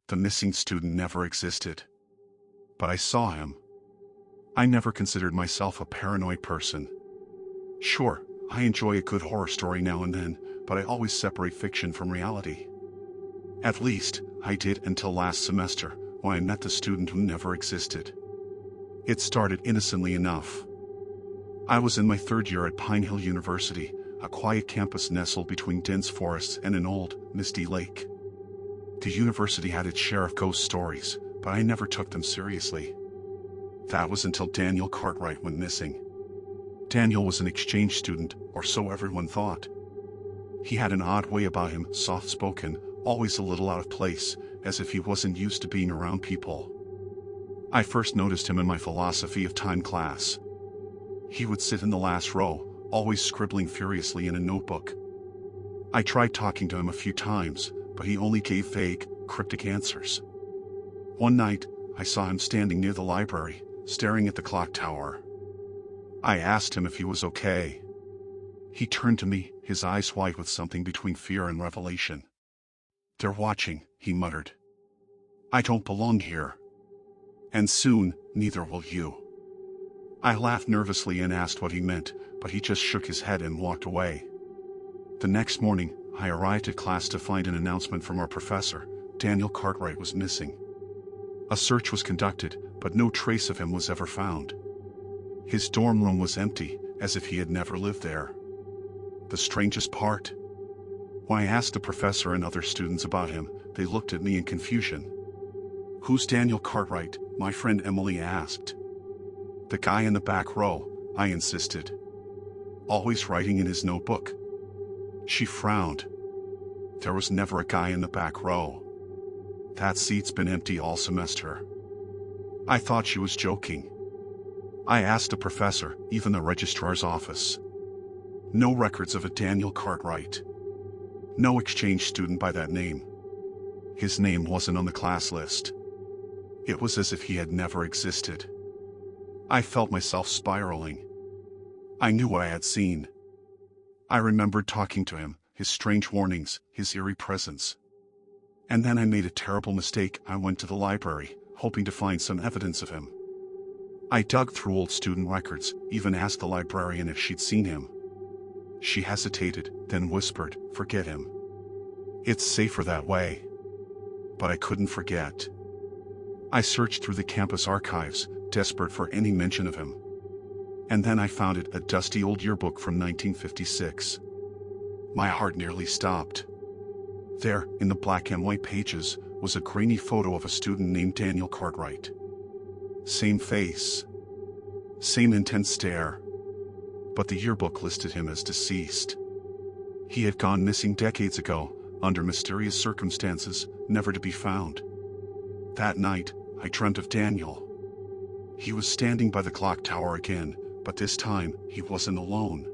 The missing student never existed. But I saw him. I never considered myself a paranoid person. Sure, I enjoy a good horror story now and then, but I always separate fiction from reality. At least, I did until last semester, when I met the student who never existed. It started innocently enough. I was in my third year at Pine Hill University, a quiet campus nestled between dense forests and an old, misty lake. The university had its share of ghost stories, but I never took them seriously. That was until Daniel Cartwright went missing. Daniel was an exchange student, or so everyone thought. He had an odd way about him, soft-spoken, always a little out of place, as if he wasn't used to being around people. I first noticed him in my philosophy of time class. He would sit in the last row, always scribbling furiously in a notebook. I tried talking to him a few times, but he only gave vague, cryptic answers. One night, I saw him standing near the library, staring at the clock tower. I asked him if he was okay. He turned to me, his eyes wide with something between fear and revelation. "They're watching," he muttered. "I don't belong here. And soon, neither will you." I laughed nervously and asked what he meant, but he just shook his head and walked away. The next morning, I arrived at class to find an announcement from our professor: Daniel Cartwright was missing. A search was conducted, but no trace of him was ever found. His dorm room was empty, as if he had never lived there. The strangest part? When I asked the professor and other students about him, they looked at me in confusion. "Who's Daniel Cartwright?" my friend Emily asked. "The guy in the back row," I insisted. "Always writing in his notebook." She frowned. "There was never a guy in the back row. That seat's been empty all semester." I thought she was joking. I asked the professor, even the registrar's office. No records of a Daniel Cartwright. No exchange student by that name. His name wasn't on the class list. It was as if he had never existed. I felt myself spiraling. I knew what I had seen. I remembered talking to him, his strange warnings, his eerie presence. And then I made a terrible mistake. I went to the library, hoping to find some evidence of him. I dug through old student records, even asked the librarian if she'd seen him. She hesitated, then whispered, "Forget him. It's safer that way." But I couldn't forget. I searched through the campus archives, desperate for any mention of him. And then I found it, a dusty old yearbook from 1956. My heart nearly stopped. There, in the black and white pages, was a grainy photo of a student named Daniel Cartwright. Same face. Same intense stare. But the yearbook listed him as deceased. He had gone missing decades ago, under mysterious circumstances, never to be found. That night, I dreamt of Daniel. He was standing by the clock tower again, but this time, he wasn't alone.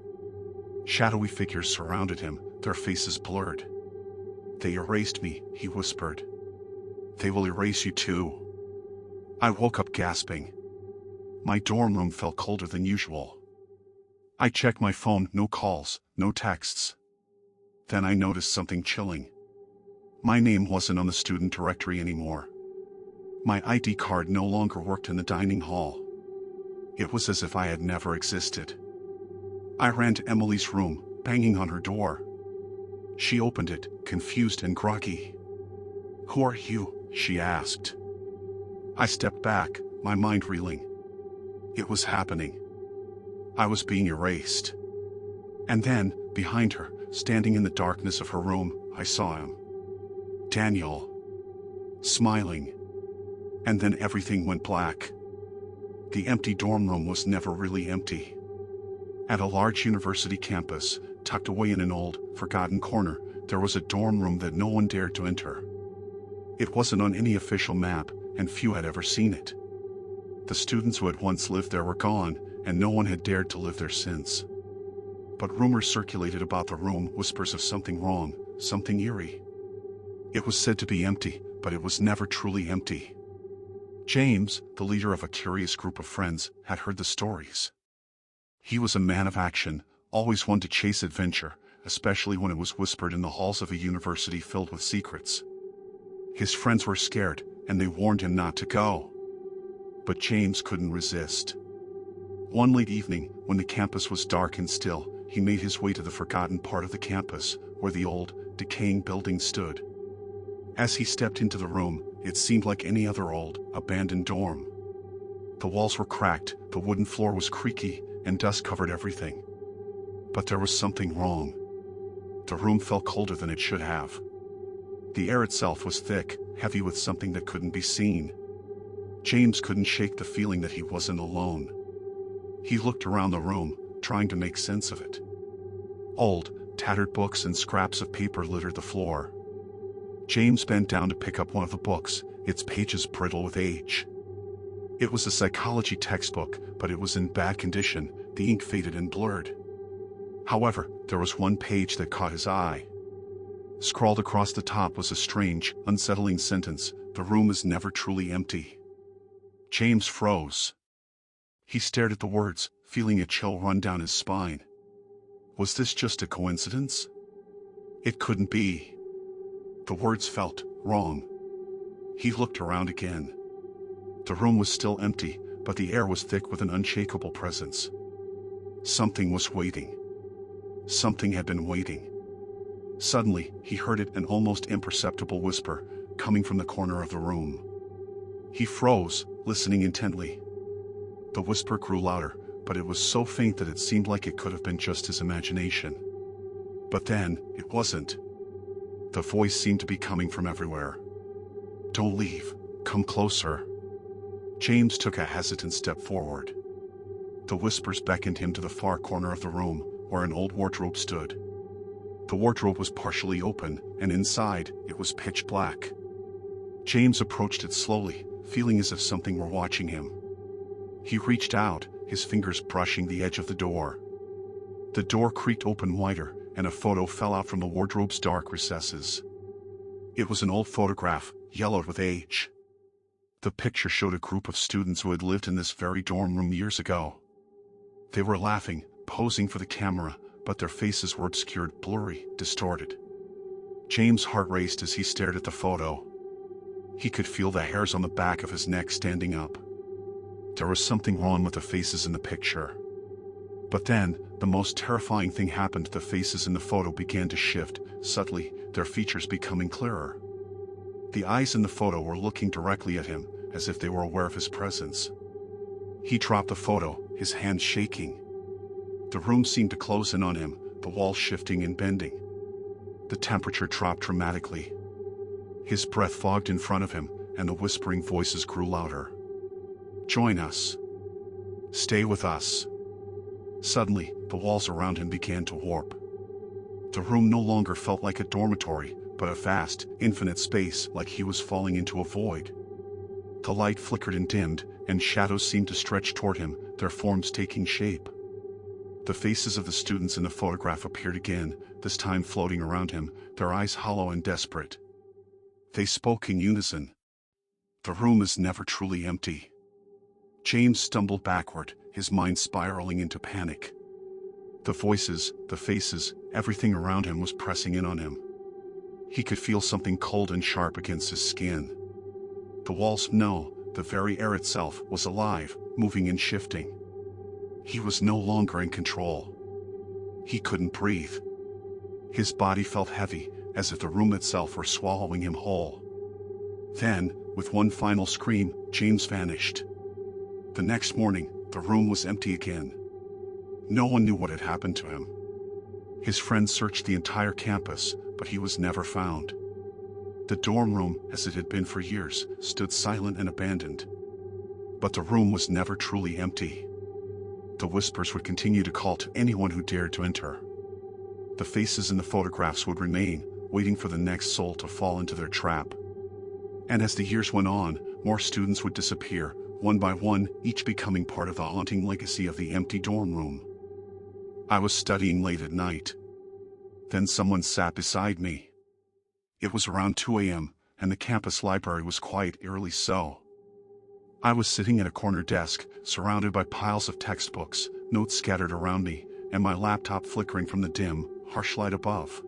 Shadowy figures surrounded him, their faces blurred. "They erased me," he whispered. "They will erase you too." I woke up gasping. My dorm room felt colder than usual. I checked my phone, no calls, no texts. Then I noticed something chilling. My name wasn't on the student directory anymore. My ID card no longer worked in the dining hall. It was as if I had never existed. I ran to Emily's room, banging on her door. She opened it, confused and groggy. "Who are you?" she asked. I stepped back, my mind reeling. It was happening. I was being erased. And then, behind her, standing in the darkness of her room, I saw him. Daniel. Smiling. And then everything went black. The empty dorm room was never really empty. At a large university campus, tucked away in an old, forgotten corner, there was a dorm room that no one dared to enter. It wasn't on any official map, and few had ever seen it. The students who had once lived there were gone, and no one had dared to live there since. But rumors circulated about the room, whispers of something wrong, something eerie. It was said to be empty, but it was never truly empty. James, the leader of a curious group of friends, had heard the stories. He was a man of action, always one to chase adventure, especially when it was whispered in the halls of a university filled with secrets. His friends were scared, and they warned him not to go. But James couldn't resist. One late evening, when the campus was dark and still, he made his way to the forgotten part of the campus, where the old, decaying building stood. As he stepped into the room, it seemed like any other old, abandoned dorm. The walls were cracked, the wooden floor was creaky, and dust covered everything. But there was something wrong. The room felt colder than it should have. The air itself was thick, heavy with something that couldn't be seen. James couldn't shake the feeling that he wasn't alone. He looked around the room, trying to make sense of it. Old, tattered books and scraps of paper littered the floor. James bent down to pick up one of the books, its pages brittle with age. It was a psychology textbook, but it was in bad condition, the ink faded and blurred. However, there was one page that caught his eye. Scrawled across the top was a strange, unsettling sentence: "The room is never truly empty." James froze. He stared at the words, feeling a chill run down his spine. Was this just a coincidence? It couldn't be. The words felt wrong. He looked around again. The room was still empty, but the air was thick with an unshakable presence. Something was waiting. Something had been waiting. Suddenly, he heard an almost imperceptible whisper, coming from the corner of the room. He froze, listening intently. The whisper grew louder, but it was so faint that it seemed like it could have been just his imagination. But then, it wasn't. The voice seemed to be coming from everywhere. "Don't leave, come closer." James took a hesitant step forward. The whispers beckoned him to the far corner of the room, where an old wardrobe stood. The wardrobe was partially open, and inside, it was pitch black. James approached it slowly, feeling as if something were watching him. He reached out, his fingers brushing the edge of the door. The door creaked open wider, and a photo fell out from the wardrobe's dark recesses. It was an old photograph, yellowed with age. The picture showed a group of students who had lived in this very dorm room years ago. They were laughing, posing for the camera, but their faces were obscured, blurry, distorted. James' heart raced as he stared at the photo. He could feel the hairs on the back of his neck standing up. There was something wrong with the faces in the picture. But then, the most terrifying thing happened. The faces in the photo began to shift, subtly, their features becoming clearer. The eyes in the photo were looking directly at him, as if they were aware of his presence. He dropped the photo, his hands shaking. The room seemed to close in on him, the walls shifting and bending. The temperature dropped dramatically. His breath fogged in front of him, and the whispering voices grew louder. "Join us. Stay with us." Suddenly, the walls around him began to warp. The room no longer felt like a dormitory, but a vast, infinite space, like he was falling into a void. The light flickered and dimmed, and shadows seemed to stretch toward him, their forms taking shape. The faces of the students in the photograph appeared again, this time floating around him, their eyes hollow and desperate. They spoke in unison. "The room is never truly empty." James stumbled backward, his mind spiraling into panic. The voices, the faces, everything around him was pressing in on him. He could feel something cold and sharp against his skin. The walls, no, the very air itself was alive, moving and shifting. He was no longer in control. He couldn't breathe. His body felt heavy, as if the room itself were swallowing him whole. Then, with one final scream, James vanished. The next morning, the room was empty again. No one knew what had happened to him. His friends searched the entire campus, but he was never found. The dorm room, as it had been for years, stood silent and abandoned. But the room was never truly empty. The whispers would continue to call to anyone who dared to enter. The faces in the photographs would remain, waiting for the next soul to fall into their trap. And as the years went on, more students would disappear, one by one, each becoming part of the haunting legacy of the empty dorm room. I was studying late at night. Then someone sat beside me. It was around 2 a.m., and the campus library was quiet, eerily so. I was sitting at a corner desk, surrounded by piles of textbooks, notes scattered around me, and my laptop flickering from the dim, harsh light above.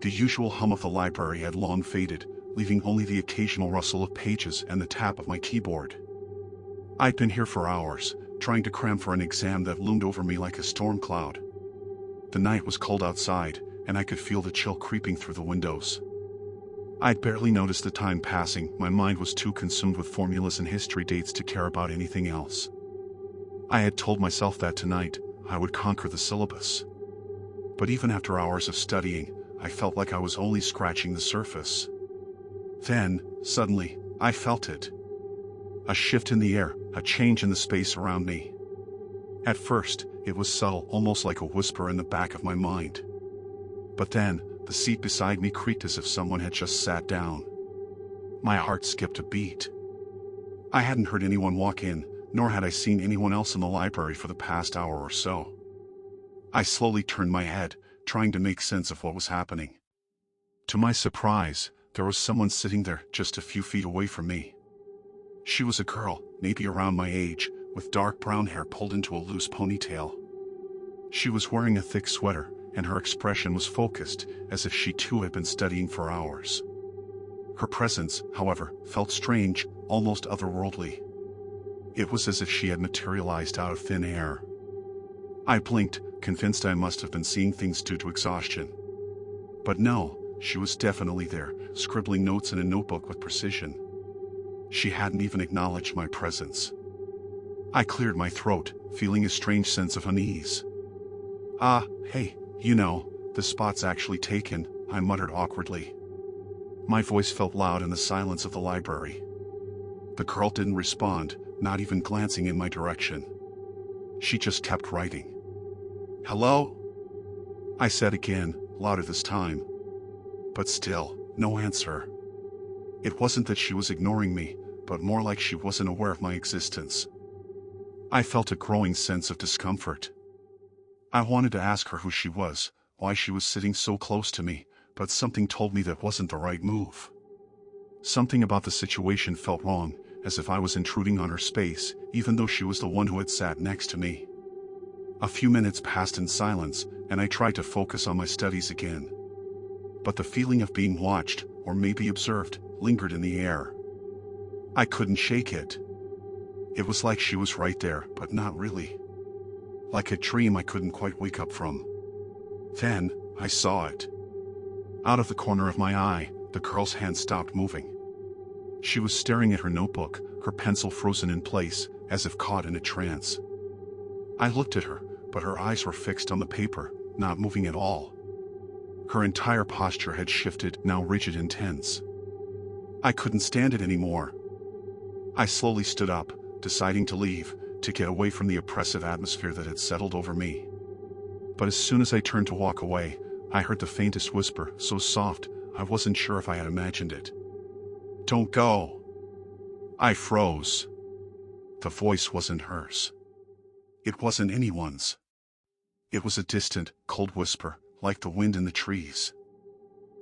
The usual hum of the library had long faded, leaving only the occasional rustle of pages and the tap of my keyboard. I'd been here for hours, trying to cram for an exam that loomed over me like a storm cloud. The night was cold outside, and I could feel the chill creeping through the windows. I'd barely noticed the time passing. My mind was too consumed with formulas and history dates to care about anything else. I had told myself that tonight, I would conquer the syllabus. But even after hours of studying, I felt like I was only scratching the surface. Then, suddenly, I felt it. A shift in the air, a change in the space around me. At first, it was subtle, almost like a whisper in the back of my mind. But then, the seat beside me creaked as if someone had just sat down. My heart skipped a beat. I hadn't heard anyone walk in, nor had I seen anyone else in the library for the past hour or so. I slowly turned my head, trying to make sense of what was happening. To my surprise, there was someone sitting there just a few feet away from me. She was a girl, maybe around my age, with dark brown hair pulled into a loose ponytail. She was wearing a thick sweater, and her expression was focused, as if she too had been studying for hours. Her presence, however, felt strange, almost otherworldly. It was as if she had materialized out of thin air. I blinked, convinced I must have been seeing things due to exhaustion. But no, she was definitely there, scribbling notes in a notebook with precision. She hadn't even acknowledged my presence. I cleared my throat, feeling a strange sense of unease. Hey, the spot's actually taken, I muttered awkwardly. My voice felt loud in the silence of the library. The girl didn't respond, not even glancing in my direction. She just kept writing. "Hello?" I said again, louder this time. But still, no answer. It wasn't that she was ignoring me, but more like she wasn't aware of my existence. I felt a growing sense of discomfort. I wanted to ask her who she was, why she was sitting so close to me, but something told me that wasn't the right move. Something about the situation felt wrong, as if I was intruding on her space, even though she was the one who had sat next to me. A few minutes passed in silence, and I tried to focus on my studies again. But the feeling of being watched, or maybe observed, lingered in the air. I couldn't shake it. It was like she was right there, but not really. Like a dream I couldn't quite wake up from. Then, I saw it. Out of the corner of my eye, the girl's hand stopped moving. She was staring at her notebook, her pencil frozen in place, as if caught in a trance. I looked at her, but her eyes were fixed on the paper, not moving at all. Her entire posture had shifted, now rigid and tense. I couldn't stand it anymore. I slowly stood up, deciding to leave, to get away from the oppressive atmosphere that had settled over me. But as soon as I turned to walk away, I heard the faintest whisper, so soft, I wasn't sure if I had imagined it. "Don't go." I froze. The voice wasn't hers. It wasn't anyone's. It was a distant, cold whisper, like the wind in the trees.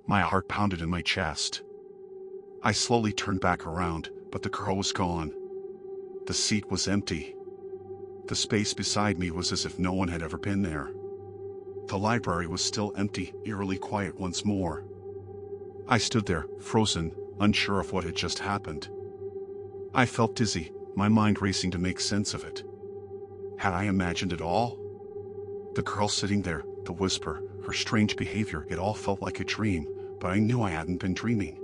My heart pounded in my chest. I slowly turned back around, but the girl was gone. The seat was empty. The space beside me was as if no one had ever been there. The library was still empty, eerily quiet once more. I stood there, frozen, unsure of what had just happened. I felt dizzy, my mind racing to make sense of it. Had I imagined it all? The girl sitting there, the whisper, her strange behavior, it all felt like a dream, but I knew I hadn't been dreaming.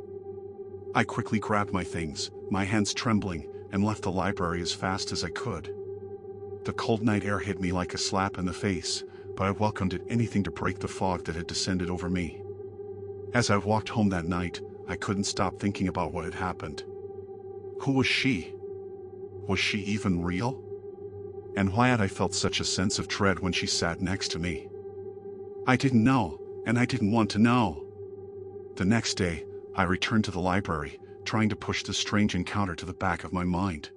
I quickly grabbed my things, my hands trembling, and left the library as fast as I could. The cold night air hit me like a slap in the face, but I welcomed it, anything to break the fog that had descended over me. As I walked home that night, I couldn't stop thinking about what had happened. Who was she? Was she even real? And why had I felt such a sense of dread when she sat next to me? I didn't know, and I didn't want to know. The next day, I returned to the library, trying to push the strange encounter to the back of my mind.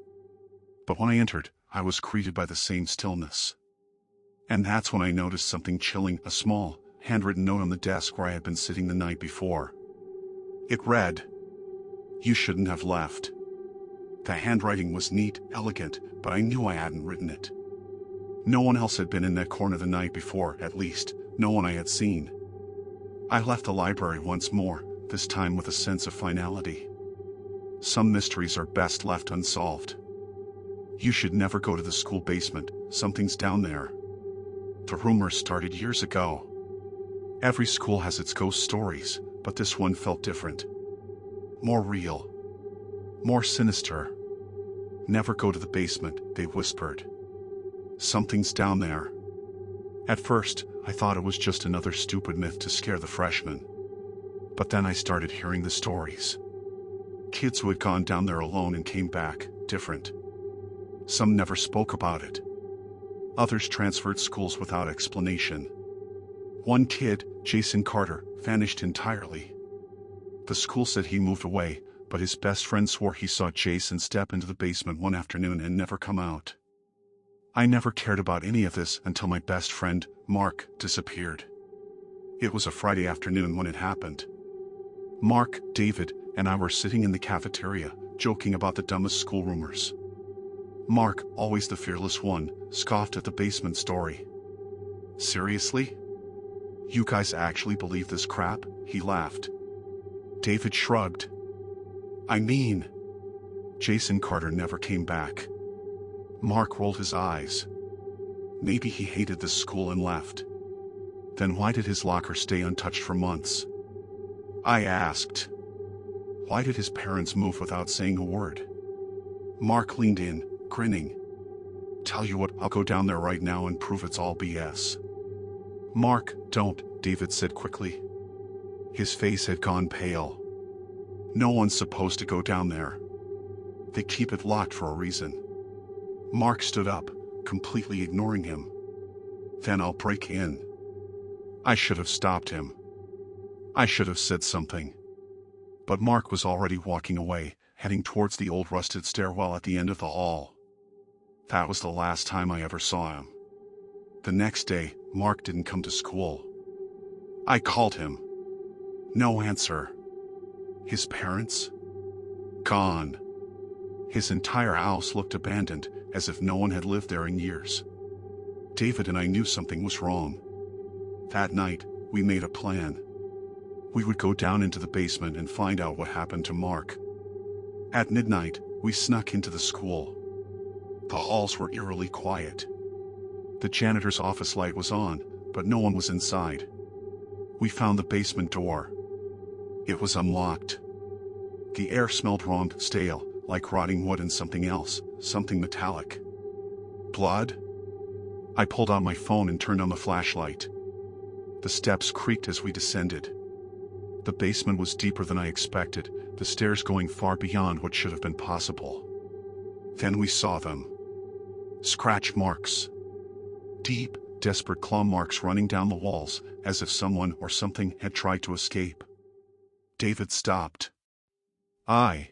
But when I entered, I was greeted by the same stillness. And that's when I noticed something chilling, a small, handwritten note on the desk where I had been sitting the night before. It read, "You shouldn't have left." The handwriting was neat, elegant, but I knew I hadn't written it. No one else had been in that corner the night before, at least, no one I had seen. I left the library once more, this time with a sense of finality. Some mysteries are best left unsolved. You should never go to the school basement, something's down there. The rumors started years ago. Every school has its ghost stories, but this one felt different. More real. More sinister. Never go to the basement, they whispered. Something's down there. At first, I thought it was just another stupid myth to scare the freshmen. But then I started hearing the stories. Kids who had gone down there alone and came back, different. Some never spoke about it. Others transferred schools without explanation. One kid, Jason Carter, vanished entirely. The school said he moved away, but his best friend swore he saw Jason step into the basement one afternoon and never come out. I never cared about any of this until my best friend, Mark, disappeared. It was a Friday afternoon when it happened. Mark, David, and I were sitting in the cafeteria, joking about the dumbest school rumors. Mark, always the fearless one, scoffed at the basement story. Seriously? You guys actually believe this crap? He laughed. David shrugged. I mean, Jason Carter never came back. Mark rolled his eyes. Maybe he hated this school and left. Then why did his locker stay untouched for months? I asked. Why did his parents move without saying a word? Mark leaned in, grinning. Tell you what, I'll go down there right now and prove it's all BS. Mark, don't, David said quickly. His face had gone pale. No one's supposed to go down there. They keep it locked for a reason. Mark stood up, completely ignoring him. Then I'll break in. I should have stopped him. I should have said something. But Mark was already walking away, heading towards the old rusted stairwell at the end of the hall. That was the last time I ever saw him. The next day, Mark didn't come to school. I called him. No answer. His parents? Gone. His entire house looked abandoned, as if no one had lived there in years. David and I knew something was wrong. That night, we made a plan. We would go down into the basement and find out what happened to Mark. At midnight, we snuck into the school. The halls were eerily quiet. The janitor's office light was on, but no one was inside. We found the basement door. It was unlocked. The air smelled wrong, stale, like rotting wood and something else, something metallic. Blood? I pulled out my phone and turned on the flashlight. The steps creaked as we descended. The basement was deeper than I expected, the stairs going far beyond what should have been possible. Then we saw them. Scratch marks. Deep, desperate claw marks running down the walls, as if someone or something had tried to escape. David stopped. I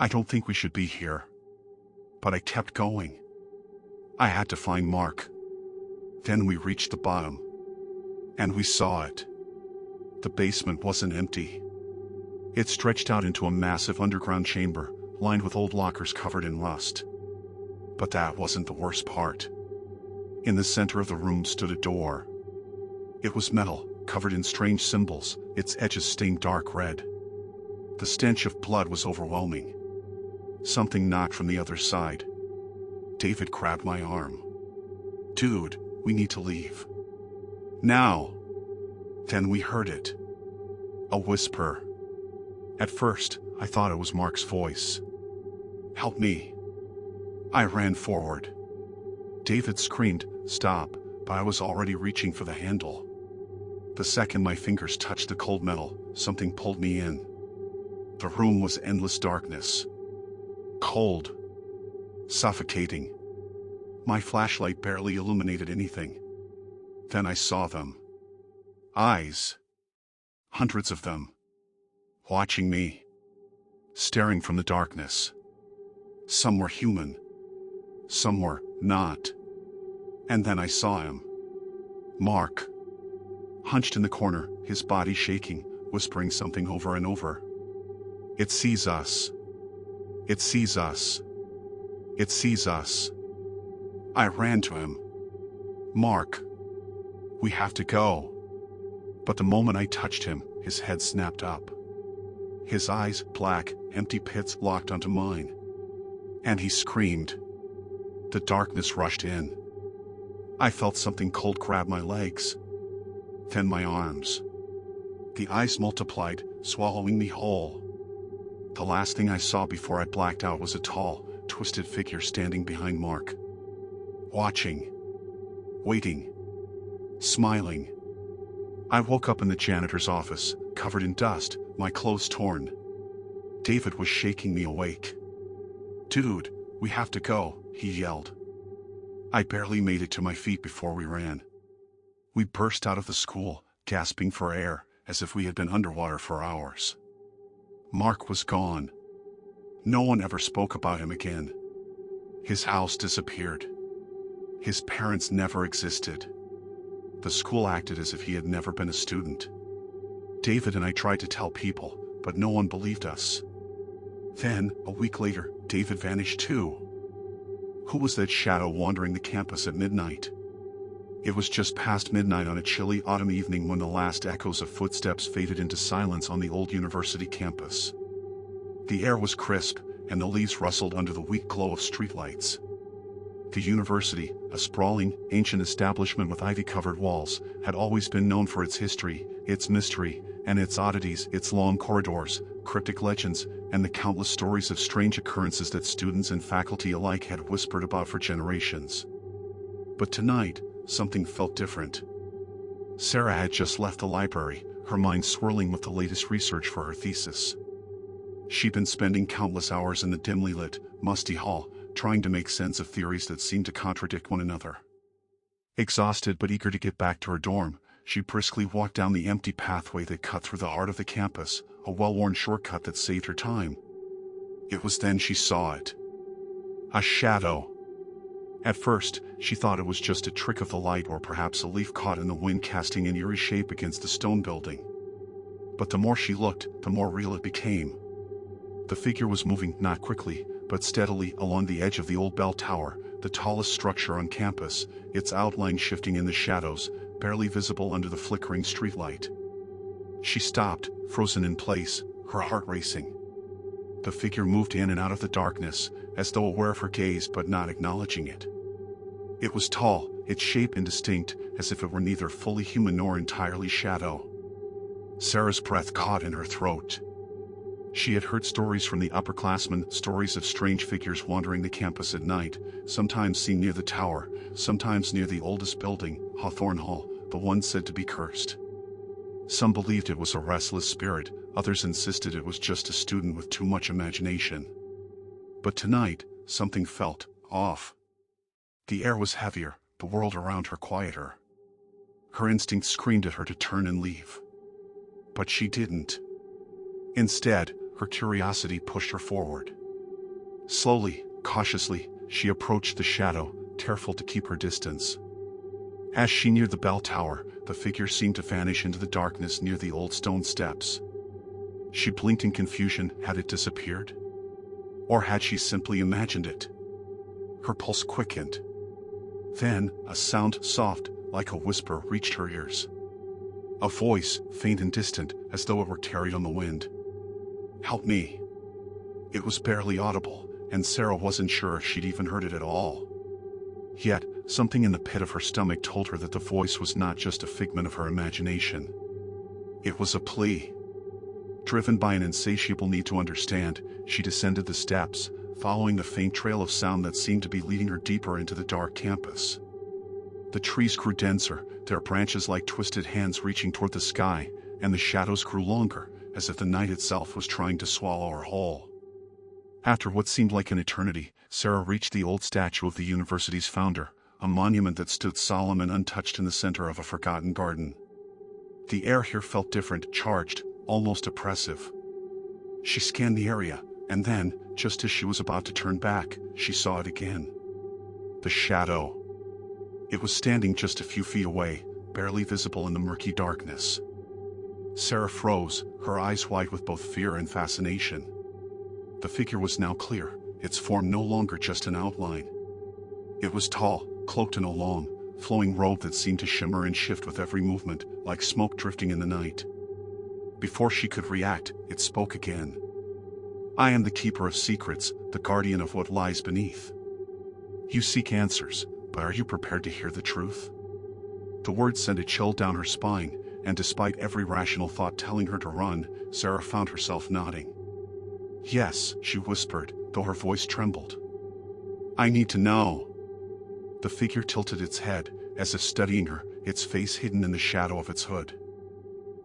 don't think we should be here. But I kept going. I had to find Mark. Then we reached the bottom. And we saw it. The basement wasn't empty. It stretched out into a massive underground chamber, lined with old lockers covered in rust. But that wasn't the worst part. In the center of the room stood a door. It was metal, covered in strange symbols, its edges stained dark red. The stench of blood was overwhelming. Something knocked from the other side. David grabbed my arm. Dude, we need to leave. Now. Then we heard it. A whisper. At first, I thought it was Mark's voice. Help me. I ran forward. David screamed, stop, but I was already reaching for the handle. The second my fingers touched the cold metal, something pulled me in. The room was endless darkness. Cold. Suffocating. My flashlight barely illuminated anything. Then I saw them. Eyes. Hundreds of them. Watching me. Staring from the darkness. Some were human. Some were not. And then I saw him. Mark. Hunched in the corner, his body shaking, whispering something over and over. It sees us. It sees us. It sees us. I ran to him. Mark. We have to go. But the moment I touched him, his head snapped up. His eyes, black, empty pits, locked onto mine. And he screamed. The darkness rushed in. I felt something cold grab my legs. Then my arms. The eyes multiplied, swallowing me whole. The last thing I saw before I blacked out was a tall, twisted figure standing behind Mark. Watching. Waiting. Smiling. I woke up in the janitor's office, covered in dust, my clothes torn. David was shaking me awake. "Dude, we have to go," he yelled. I barely made it to my feet before we ran. We burst out of the school, gasping for air, as if we had been underwater for hours. Mark was gone. No one ever spoke about him again. His house disappeared. His parents never existed. The school acted as if he had never been a student. David and I tried to tell people, but no one believed us. Then, a week later, David vanished too. Who was that shadow wandering the campus at midnight? It was just past midnight on a chilly autumn evening when the last echoes of footsteps faded into silence on the old university campus. The air was crisp, and the leaves rustled under the weak glow of streetlights. The university, a sprawling, ancient establishment with ivy-covered walls, had always been known for its history, its mystery, and its oddities, its long corridors, cryptic legends, and the countless stories of strange occurrences that students and faculty alike had whispered about for generations. But tonight, something felt different. Sarah had just left the library, her mind swirling with the latest research for her thesis. She'd been spending countless hours in the dimly lit, musty hall, trying to make sense of theories that seemed to contradict one another. Exhausted but eager to get back to her dorm, she briskly walked down the empty pathway that cut through the heart of the campus, a well-worn shortcut that saved her time. It was then she saw it. A shadow. At first, she thought it was just a trick of the light or perhaps a leaf caught in the wind casting an eerie shape against the stone building. But the more she looked, the more real it became. The figure was moving not quickly, but steadily along the edge of the old bell tower, the tallest structure on campus, its outline shifting in the shadows, barely visible under the flickering streetlight. She stopped, frozen in place, her heart racing. The figure moved in and out of the darkness, as though aware of her gaze but not acknowledging it. It was tall, its shape indistinct, as if it were neither fully human nor entirely shadow. Sarah's breath caught in her throat. She had heard stories from the upperclassmen, stories of strange figures wandering the campus at night, sometimes seen near the tower, sometimes near the oldest building, Hawthorne Hall, the one said to be cursed. Some believed it was a restless spirit, others insisted it was just a student with too much imagination. But tonight, something felt off. The air was heavier, the world around her quieter. Her instinct screamed at her to turn and leave. But she didn't. Instead, her curiosity pushed her forward. Slowly, cautiously, she approached the shadow, careful to keep her distance. As she neared the bell tower, the figure seemed to vanish into the darkness near the old stone steps. She blinked in confusion. Had it disappeared? Or had she simply imagined it? Her pulse quickened. Then, a sound soft, like a whisper, reached her ears. A voice, faint and distant, as though it were carried on the wind. "Help me." It was barely audible, and Sarah wasn't sure if she'd even heard it at all. Yet, something in the pit of her stomach told her that the voice was not just a figment of her imagination. It was a plea. Driven by an insatiable need to understand, she descended the steps, following the faint trail of sound that seemed to be leading her deeper into the dark campus. The trees grew denser, their branches like twisted hands reaching toward the sky, and the shadows grew longer, as if the night itself was trying to swallow her whole. After what seemed like an eternity, Sarah reached the old statue of the university's founder, a monument that stood solemn and untouched in the center of a forgotten garden. The air here felt different, charged, almost oppressive. She scanned the area, and then, just as she was about to turn back, she saw it again. The shadow. It was standing just a few feet away, barely visible in the murky darkness. Sarah froze, her eyes wide with both fear and fascination. The figure was now clear, its form no longer just an outline. It was tall, cloaked in a long, flowing robe that seemed to shimmer and shift with every movement, like smoke drifting in the night. Before she could react, it spoke again. I am the keeper of secrets, the guardian of what lies beneath. You seek answers, but are you prepared to hear the truth? The words sent a chill down her spine, and despite every rational thought telling her to run, Sarah found herself nodding. Yes, she whispered, though her voice trembled. I need to know. The figure tilted its head, as if studying her, its face hidden in the shadow of its hood.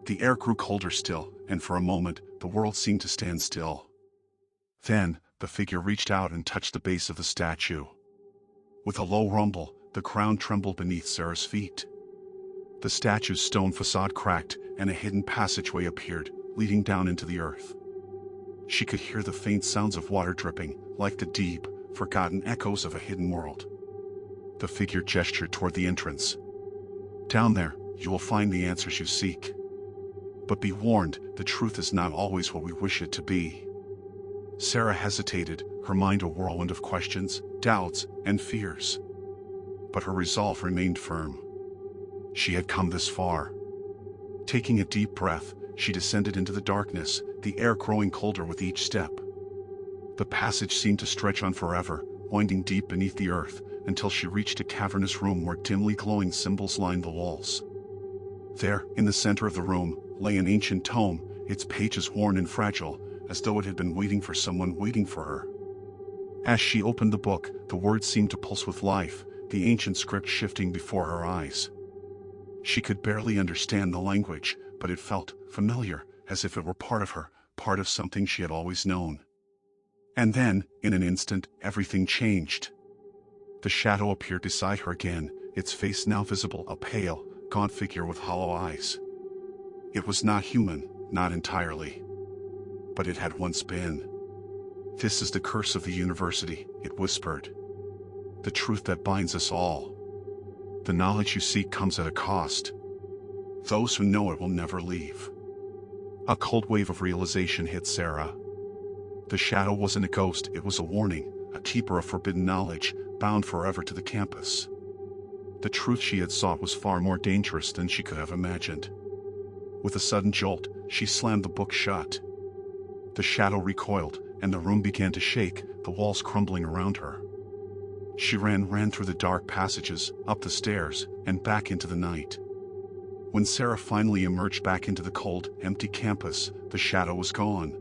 The air grew colder still, and for a moment, the world seemed to stand still. Then, the figure reached out and touched the base of the statue. With a low rumble, the ground trembled beneath Sarah's feet. The statue's stone facade cracked, and a hidden passageway appeared, leading down into the earth. She could hear the faint sounds of water dripping, like the deep, forgotten echoes of a hidden world. The figure gestured toward the entrance. Down there, you will find the answers you seek. But be warned, the truth is not always what we wish it to be. Sarah hesitated, her mind a whirlwind of questions, doubts, and fears. But her resolve remained firm. She had come this far. Taking a deep breath, she descended into the darkness, the air growing colder with each step. The passage seemed to stretch on forever, winding deep beneath the earth, until she reached a cavernous room where dimly glowing symbols lined the walls. There, in the center of the room, lay an ancient tome, its pages worn and fragile, as though it had been waiting for someone waiting for her. As she opened the book, the words seemed to pulse with life, the ancient script shifting before her eyes. She could barely understand the language, but it felt familiar, as if it were part of her, part of something she had always known. And then, in an instant, everything changed. The shadow appeared beside her again, its face now visible, a pale, gaunt figure with hollow eyes. It was not human, not entirely. But it had once been. This is the curse of the university, it whispered. The truth that binds us all. The knowledge you seek comes at a cost. Those who know it will never leave. A cold wave of realization hit Sarah. The shadow wasn't a ghost, it was a warning, a keeper of forbidden knowledge, bound forever to the campus. The truth she had sought was far more dangerous than she could have imagined. With a sudden jolt, she slammed the book shut. The shadow recoiled, and the room began to shake, the walls crumbling around her. She ran through the dark passages, up the stairs, and back into the night. When Sarah finally emerged back into the cold, empty campus, the shadow was gone.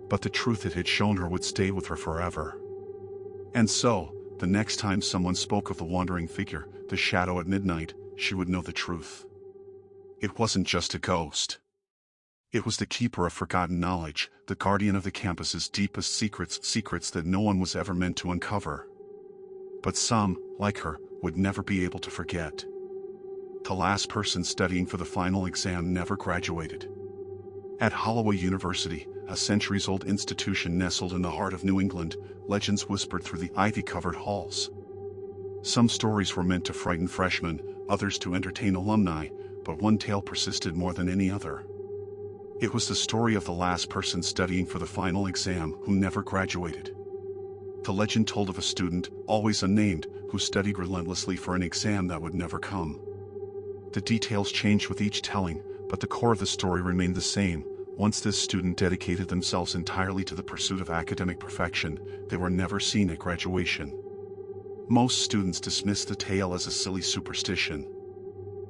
But the truth it had shown her would stay with her forever. And so, the next time someone spoke of the wandering figure, the shadow at midnight, she would know the truth. It wasn't just a ghost. It was the keeper of forgotten knowledge, the guardian of the campus's deepest secrets, secrets that no one was ever meant to uncover. But some, like her, would never be able to forget. The last person studying for the final exam never graduated. At Holloway University, a centuries-old institution nestled in the heart of New England, legends whispered through the ivy-covered halls. Some stories were meant to frighten freshmen, others to entertain alumni, but one tale persisted more than any other. It was the story of the last person studying for the final exam who never graduated. The legend told of a student, always unnamed, who studied relentlessly for an exam that would never come. The details changed with each telling, but the core of the story remained the same. Once this student dedicated themselves entirely to the pursuit of academic perfection, they were never seen at graduation. Most students dismissed the tale as a silly superstition.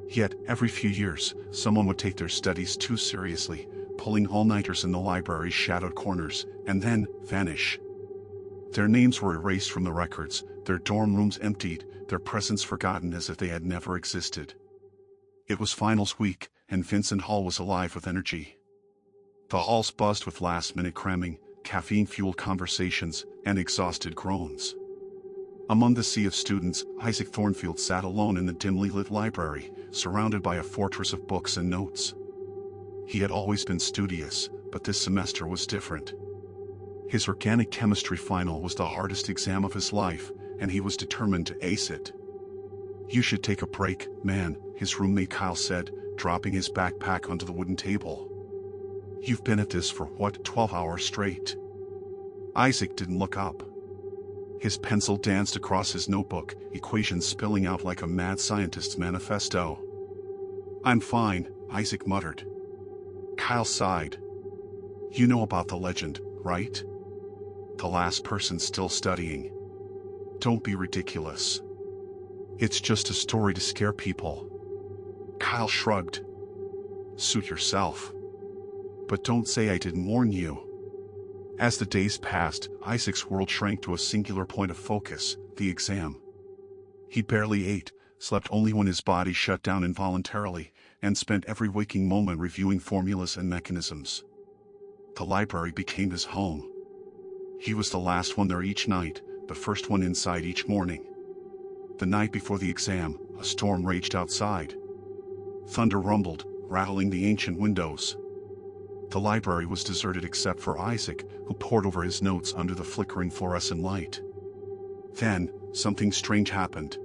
Yet, every few years, someone would take their studies too seriously, pulling all-nighters in the library's shadowed corners, and then vanish. Their names were erased from the records, their dorm rooms emptied, their presence forgotten as if they had never existed. It was finals week, and Vincent Hall was alive with energy. The halls buzzed with last-minute cramming, caffeine-fueled conversations, and exhausted groans. Among the sea of students, Isaac Thornfield sat alone in the dimly lit library, surrounded by a fortress of books and notes. He had always been studious, but this semester was different. His organic chemistry final was the hardest exam of his life, and he was determined to ace it. "You should take a break, man," his roommate Kyle said, dropping his backpack onto the wooden table. "You've been at this for, 12 hours straight?" Isaac didn't look up. His pencil danced across his notebook, equations spilling out like a mad scientist's manifesto. "I'm fine," Isaac muttered. Kyle sighed. You know about the legend, right? The last person still studying. Don't be ridiculous. It's just a story to scare people. Kyle shrugged. Suit yourself. But don't say I didn't warn you. As the days passed, Isaac's world shrank to a singular point of focus, the exam. He barely ate, slept only when his body shut down involuntarily, and spent every waking moment reviewing formulas and mechanisms. The library became his home. He was the last one there each night, the first one inside each morning. The night before the exam, a storm raged outside. Thunder rumbled, rattling the ancient windows. The library was deserted except for Isaac, who pored over his notes under the flickering fluorescent light. Then, something strange happened.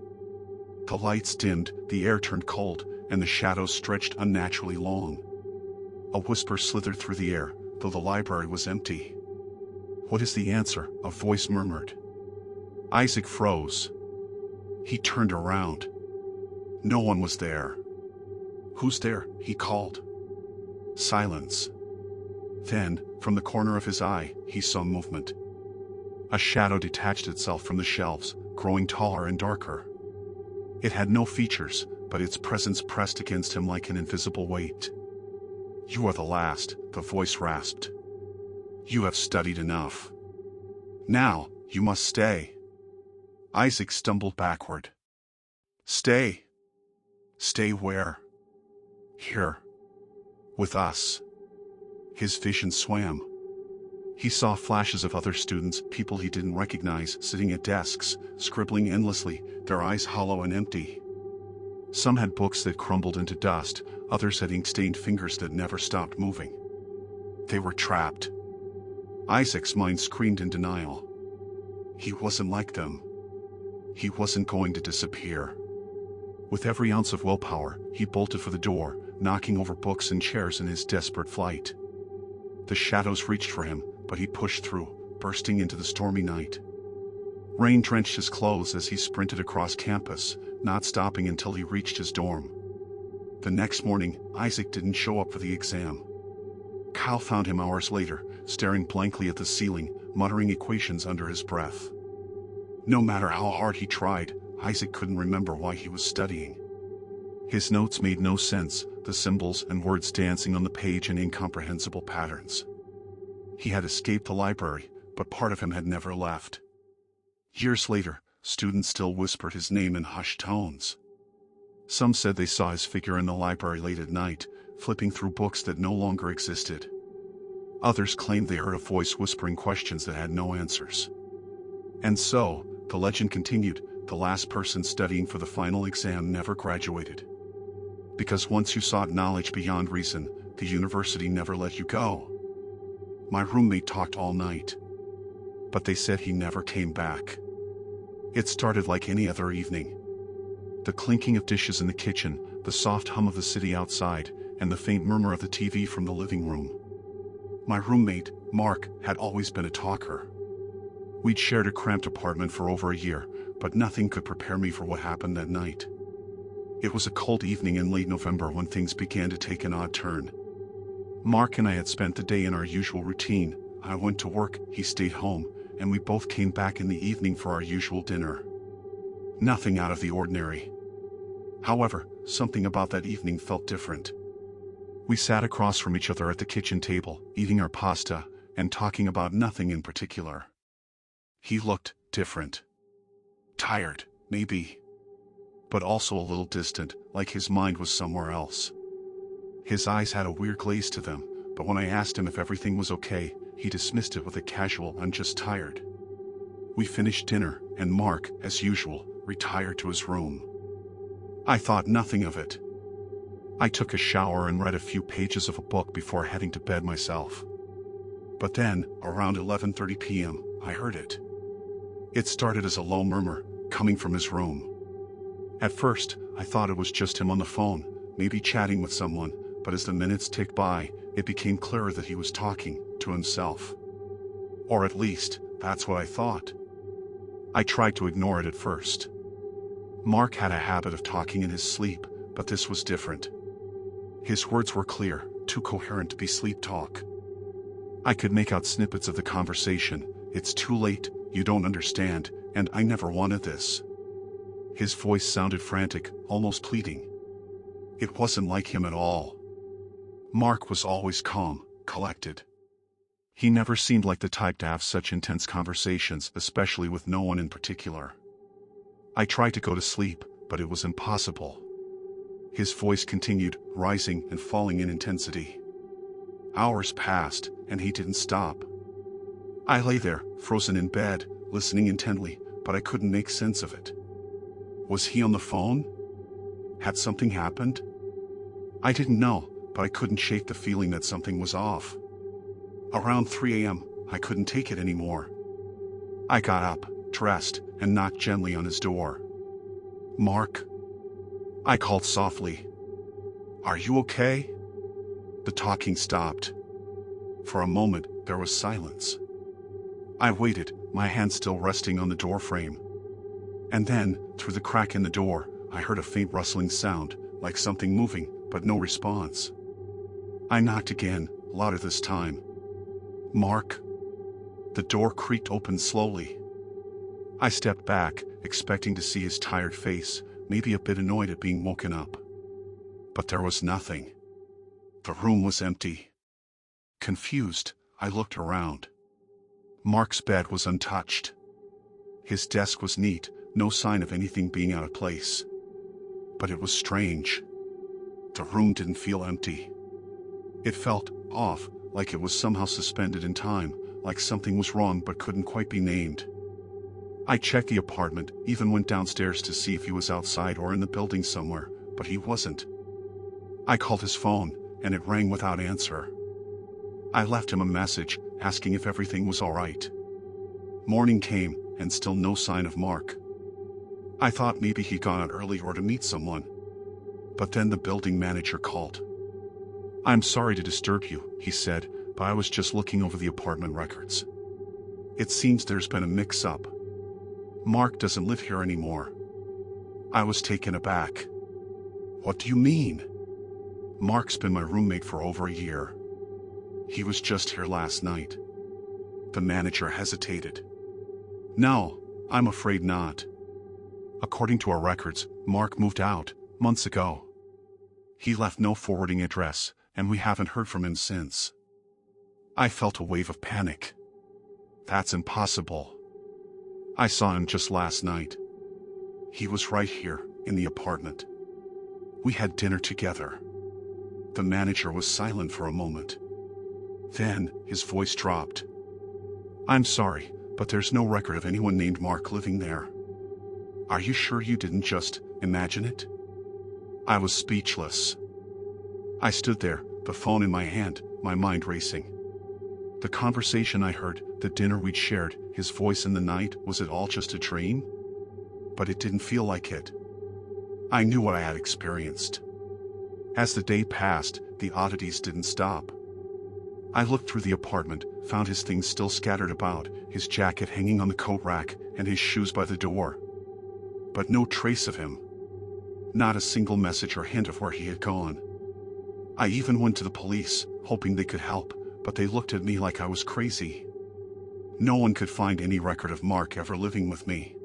The lights dimmed, the air turned cold, and the shadows stretched unnaturally long. A whisper slithered through the air, though the library was empty. What is the answer? A voice murmured. Isaac froze. He turned around. No one was there. Who's there? He called. Silence. Then, from the corner of his eye, he saw movement. A shadow detached itself from the shelves, growing taller and darker. It had no features, but its presence pressed against him like an invisible weight. You are the last, the voice rasped. You have studied enough. Now, you must stay. Isaac stumbled backward. Stay. Stay where? Here. With us. His vision swam. He saw flashes of other students, people he didn't recognize, sitting at desks, scribbling endlessly, their eyes hollow and empty. Some had books that crumbled into dust, others had ink-stained fingers that never stopped moving. They were trapped. Isaac's mind screamed in denial. He wasn't like them. He wasn't going to disappear. With every ounce of willpower, he bolted for the door, knocking over books and chairs in his desperate flight. The shadows reached for him, but he pushed through, bursting into the stormy night. Rain drenched his clothes as he sprinted across campus, not stopping until he reached his dorm. The next morning, Isaac didn't show up for the exam. Kyle found him hours later, staring blankly at the ceiling, muttering equations under his breath. No matter how hard he tried, Isaac couldn't remember why he was studying. His notes made no sense, the symbols and words dancing on the page in incomprehensible patterns. He had escaped the library, but part of him had never left. Years later, students still whispered his name in hushed tones. Some said they saw his figure in the library late at night, flipping through books that no longer existed. Others claimed they heard a voice whispering questions that had no answers. And so, the legend continued, the last person studying for the final exam never graduated. Because once you sought knowledge beyond reason, the university never let you go. My roommate talked all night. But they said he never came back. It started like any other evening. The clinking of dishes in the kitchen, the soft hum of the city outside, and the faint murmur of the TV from the living room. My roommate, Mark, had always been a talker. We'd shared a cramped apartment for over a year, but nothing could prepare me for what happened that night. It was a cold evening in late November when things began to take an odd turn. Mark and I had spent the day in our usual routine. I went to work, he stayed home, and we both came back in the evening for our usual dinner. Nothing out of the ordinary. However, something about that evening felt different. We sat across from each other at the kitchen table, eating our pasta, and talking about nothing in particular. He looked different. Tired, maybe. But also a little distant, like his mind was somewhere else. His eyes had a weird glaze to them, but when I asked him if everything was okay, he dismissed it with a casual "I'm just tired." We finished dinner, and Mark, as usual, retired to his room. I thought nothing of it. I took a shower and read a few pages of a book before heading to bed myself. But then, around 11:30 p.m., I heard it. It started as a low murmur, coming from his room. At first, I thought it was just him on the phone, maybe chatting with someone, but as the minutes ticked by, it became clearer that he was talking to himself. Or at least, that's what I thought. I tried to ignore it at first. Mark had a habit of talking in his sleep, but this was different. His words were clear, too coherent to be sleep talk. I could make out snippets of the conversation. "It's too late, you don't understand, and I never wanted this." His voice sounded frantic, almost pleading. It wasn't like him at all. Mark was always calm, collected. He never seemed like the type to have such intense conversations, especially with no one in particular. I tried to go to sleep, but it was impossible. His voice continued, rising and falling in intensity. Hours passed, and he didn't stop. I lay there, frozen in bed, listening intently, but I couldn't make sense of it. Was he on the phone? Had something happened? I didn't know, but I couldn't shake the feeling that something was off. Around 3 a.m., I couldn't take it anymore. I got up, dressed, and knocked gently on his door. "Mark?" I called softly. "Are you okay?" The talking stopped. For a moment, there was silence. I waited, my hand still resting on the doorframe. And then, through the crack in the door, I heard a faint rustling sound, like something moving, but no response. I knocked again, louder this time. "Mark?" The door creaked open slowly. I stepped back, expecting to see his tired face, maybe a bit annoyed at being woken up. But there was nothing. The room was empty. Confused, I looked around. Mark's bed was untouched. His desk was neat, no sign of anything being out of place. But it was strange. The room didn't feel empty. It felt off, like it was somehow suspended in time, like something was wrong but couldn't quite be named. I checked the apartment, even went downstairs to see if he was outside or in the building somewhere, but he wasn't. I called his phone, and it rang without answer. I left him a message, asking if everything was all right. Morning came, and still no sign of Mark. I thought maybe he'd gone out early or to meet someone. But then the building manager called. "I'm sorry to disturb you," he said, "but I was just looking over the apartment records. It seems there's been a mix-up. Mark doesn't live here anymore." I was taken aback. "What do you mean?" "Mark's been my roommate for over a year. He was just here last night." The manager hesitated. "No, I'm afraid not. According to our records, Mark moved out months ago. He left no forwarding address, and we haven't heard from him since." I felt a wave of panic. "That's impossible. I saw him just last night. He was right here, in the apartment. We had dinner together." The manager was silent for a moment. Then, his voice dropped. "I'm sorry, but there's no record of anyone named Mark living there. Are you sure you didn't just imagine it?" I was speechless. I stood there, the phone in my hand, my mind racing. The conversation I heard, the dinner we'd shared, his voice in the night, was it all just a dream? But it didn't feel like it. I knew what I had experienced. As the day passed, the oddities didn't stop. I looked through the apartment, found his things still scattered about, his jacket hanging on the coat rack, and his shoes by the door. But no trace of him. Not a single message or hint of where he had gone. I even went to the police, hoping they could help, but they looked at me like I was crazy. No one could find any record of Mark ever living with me.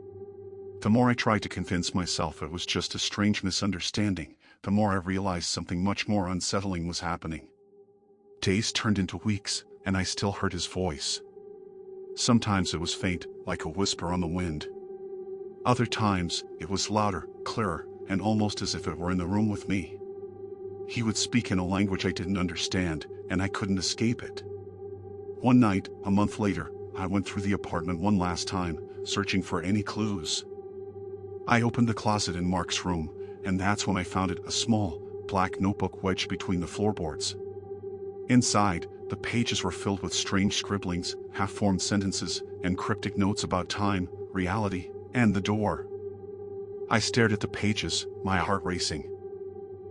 The more I tried to convince myself it was just a strange misunderstanding, the more I realized something much more unsettling was happening. Days turned into weeks, and I still heard his voice. Sometimes it was faint, like a whisper on the wind. Other times, it was louder, clearer, and almost as if it were in the room with me. He would speak in a language I didn't understand, and I couldn't escape it. One night, a month later, I went through the apartment one last time, searching for any clues. I opened the closet in Mark's room, and that's when I found it, a small, black notebook wedged between the floorboards. Inside, the pages were filled with strange scribblings, half-formed sentences, and cryptic notes about time, reality, and the door. I stared at the pages, my heart racing.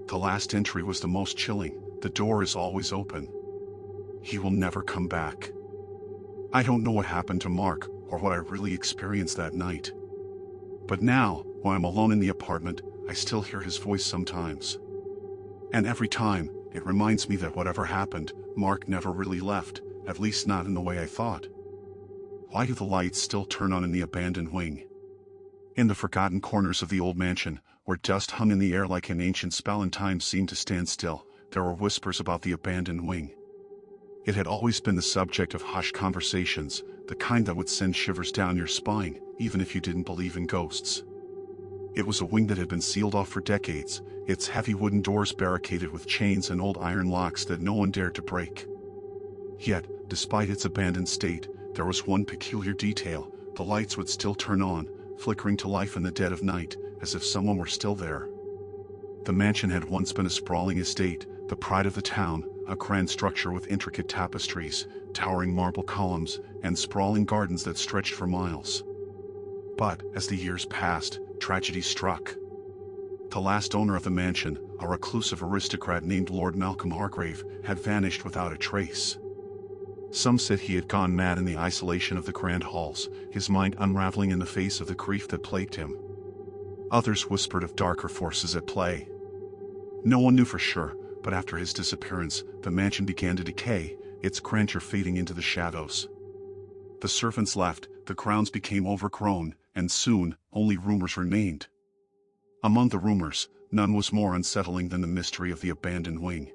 The last entry was the most chilling. "The door is always open. He will never come back." I don't know what happened to Mark, or what I really experienced that night. But now, when I'm alone in the apartment, I still hear his voice sometimes. And every time, It reminds me that whatever happened, Mark never really left, at least not in the way I thought. Why do the lights still turn on in the abandoned wing? In the forgotten corners of the old mansion, where dust hung in the air like an ancient spell and time seemed to stand still, there were whispers about the abandoned wing. It had always been the subject of hushed conversations, the kind that would send shivers down your spine, even if you didn't believe in ghosts. It was a wing that had been sealed off for decades, its heavy wooden doors barricaded with chains and old iron locks that no one dared to break. Yet, despite its abandoned state, there was one peculiar detail: the lights would still turn on, flickering to life in the dead of night, as if someone were still there. The mansion had once been a sprawling estate, the pride of the town, a grand structure with intricate tapestries, towering marble columns, and sprawling gardens that stretched for miles. But, as the years passed, tragedy struck. The last owner of the mansion, a reclusive aristocrat named Lord Malcolm Hargrave, had vanished without a trace. Some said he had gone mad in the isolation of the grand halls, his mind unraveling in the face of the grief that plagued him. Others whispered of darker forces at play. No one knew for sure, but after his disappearance, the mansion began to decay, its grandeur fading into the shadows. The servants left, the grounds became overgrown, and soon, only rumors remained. Among the rumors, none was more unsettling than the mystery of the abandoned wing.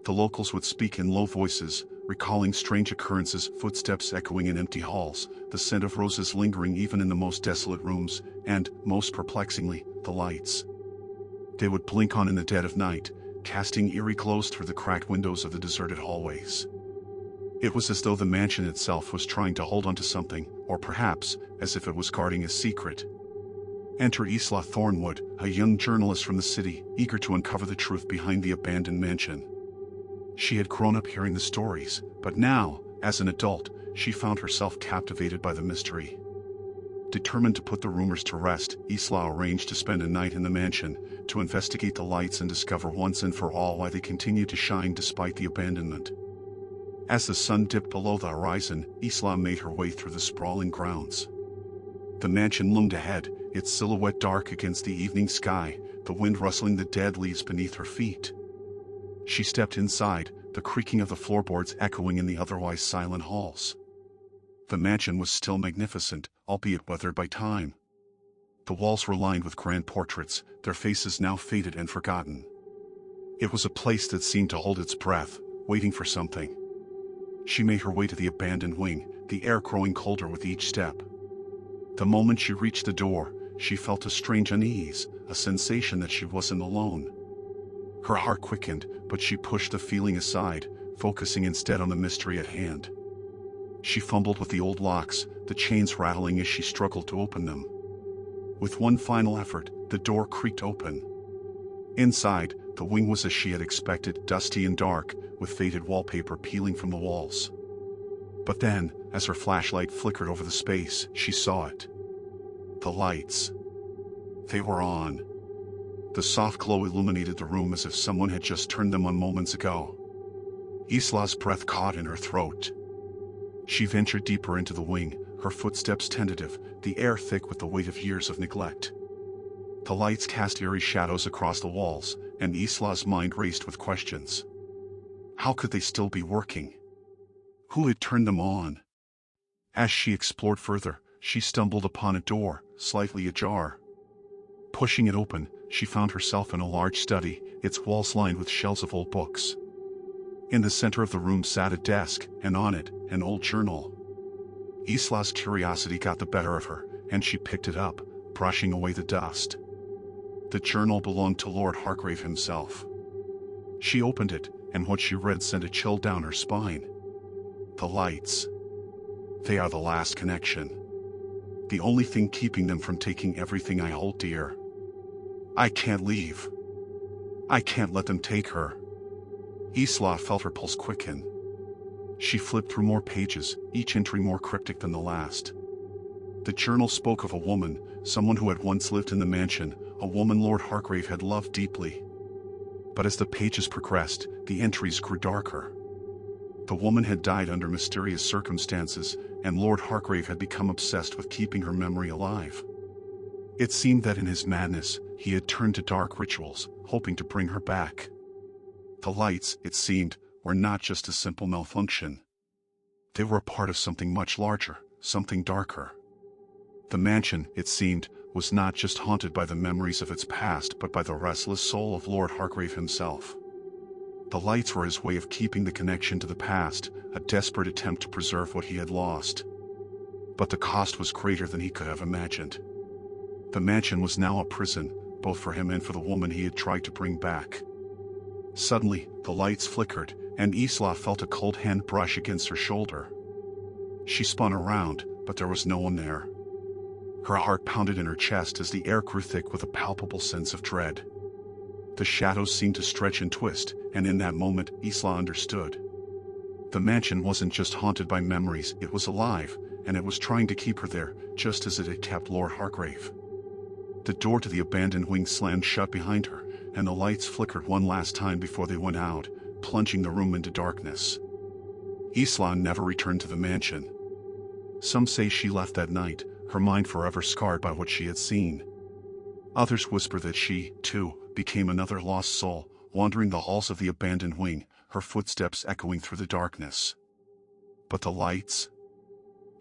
The locals would speak in low voices, recalling strange occurrences, footsteps echoing in empty halls, the scent of roses lingering even in the most desolate rooms, and, most perplexingly, the lights. They would blink on in the dead of night, casting eerie glows through the cracked windows of the deserted hallways. It was as though the mansion itself was trying to hold onto something, or perhaps, as if it was guarding a secret. Enter Isla Thornwood, a young journalist from the city, eager to uncover the truth behind the abandoned mansion. She had grown up hearing the stories, but now, as an adult, she found herself captivated by the mystery. Determined to put the rumors to rest, Isla arranged to spend a night in the mansion, to investigate the lights and discover once and for all why they continued to shine despite the abandonment. As the sun dipped below the horizon, Isla made her way through the sprawling grounds. The mansion loomed ahead, its silhouette dark against the evening sky, the wind rustling the dead leaves beneath her feet. She stepped inside, the creaking of the floorboards echoing in the otherwise silent halls. The mansion was still magnificent, albeit weathered by time. The walls were lined with grand portraits, their faces now faded and forgotten. It was a place that seemed to hold its breath, waiting for something. She made her way to the abandoned wing, the air growing colder with each step. The moment she reached the door, she felt a strange unease, a sensation that she wasn't alone. Her heart quickened, but she pushed the feeling aside, focusing instead on the mystery at hand. She fumbled with the old locks, the chains rattling as she struggled to open them. With one final effort, the door creaked open. Inside, the wing was as she had expected, dusty and dark, with faded wallpaper peeling from the walls. But then, as her flashlight flickered over the space, she saw it. The lights. They were on. The soft glow illuminated the room as if someone had just turned them on moments ago. Isla's breath caught in her throat. She ventured deeper into the wing, her footsteps tentative, the air thick with the weight of years of neglect. The lights cast eerie shadows across the walls, and Isla's mind raced with questions. How could they still be working? Who had turned them on? As she explored further, she stumbled upon a door, slightly ajar. Pushing it open, she found herself in a large study, its walls lined with shelves of old books. In the center of the room sat a desk, and on it, an old journal. Isla's curiosity got the better of her, and she picked it up, brushing away the dust. The journal belonged to Lord Hargrave himself. She opened it, and what she read sent a chill down her spine. The lights. They are the last connection. The only thing keeping them from taking everything I hold dear. I can't leave. I can't let them take her. Isla felt her pulse quicken. She flipped through more pages, each entry more cryptic than the last. The journal spoke of a woman, someone who had once lived in the mansion, a woman Lord Hargrave had loved deeply. But as the pages progressed, the entries grew darker. The woman had died under mysterious circumstances, and Lord Hargrave had become obsessed with keeping her memory alive. It seemed that in his madness, he had turned to dark rituals, hoping to bring her back. The lights, it seemed, were not just a simple malfunction. They were a part of something much larger, something darker. The mansion, it seemed, was not just haunted by the memories of its past but by the restless soul of Lord Hargrave himself. The lights were his way of keeping the connection to the past, a desperate attempt to preserve what he had lost. But the cost was greater than he could have imagined. The mansion was now a prison, both for him and for the woman he had tried to bring back. Suddenly, the lights flickered, and Isla felt a cold hand brush against her shoulder. She spun around, but there was no one there. Her heart pounded in her chest as the air grew thick with a palpable sense of dread. The shadows seemed to stretch and twist, and in that moment, Isla understood. The mansion wasn't just haunted by memories, it was alive, and it was trying to keep her there, just as it had kept Lord Hargrave. The door to the abandoned wing slammed shut behind her, and the lights flickered one last time before they went out, plunging the room into darkness. Isla never returned to the mansion. Some say she left that night, her mind forever scarred by what she had seen. Others whisper that she, too, became another lost soul, wandering the halls of the abandoned wing, her footsteps echoing through the darkness. But the lights?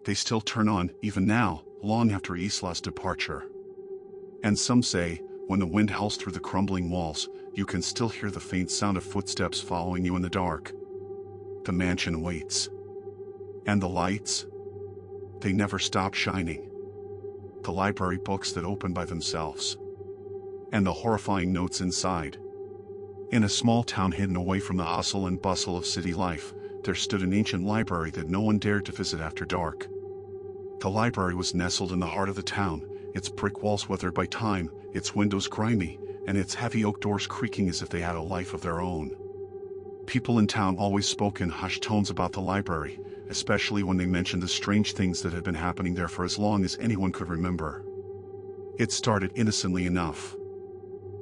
They still turn on, even now, long after Isla's departure. And some say, when the wind howls through the crumbling walls, you can still hear the faint sound of footsteps following you in the dark. The mansion waits. And the lights? They never stop shining. The library books that open by themselves. And the horrifying notes inside. In a small town hidden away from the hustle and bustle of city life, there stood an ancient library that no one dared to visit after dark. The library was nestled in the heart of the town, its brick walls weathered by time, its windows grimy, and its heavy oak doors creaking as if they had a life of their own. People in town always spoke in hushed tones about the library, especially when they mentioned the strange things that had been happening there for as long as anyone could remember. It started innocently enough.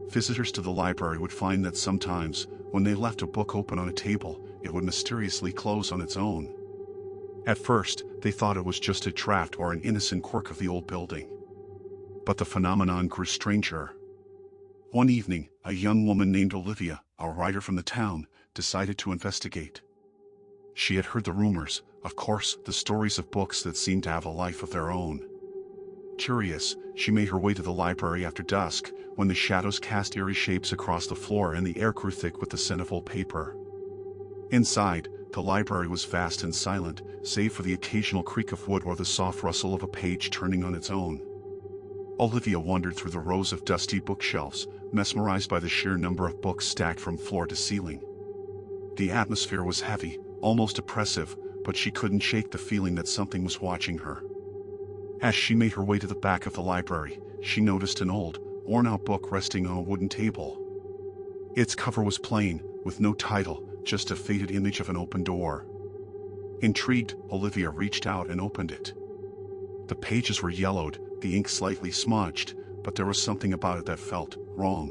Visitors to the library would find that sometimes, when they left a book open on a table, it would mysteriously close on its own. At first, they thought it was just a draft or an innocent quirk of the old building. But the phenomenon grew stranger. One evening, a young woman named Olivia, a writer from the town, decided to investigate. She had heard the rumors, of course, the stories of books that seemed to have a life of their own. Curious, she made her way to the library after dusk, when the shadows cast eerie shapes across the floor and the air grew thick with the scent of old paper. Inside, the library was vast and silent, save for the occasional creak of wood or the soft rustle of a page turning on its own. Olivia wandered through the rows of dusty bookshelves, mesmerized by the sheer number of books stacked from floor to ceiling. The atmosphere was heavy, almost oppressive, but she couldn't shake the feeling that something was watching her. As she made her way to the back of the library, she noticed an old, worn-out book resting on a wooden table. Its cover was plain, with no title, just a faded image of an open door. Intrigued, Olivia reached out and opened it. The pages were yellowed, the ink slightly smudged, but there was something about it that felt wrong.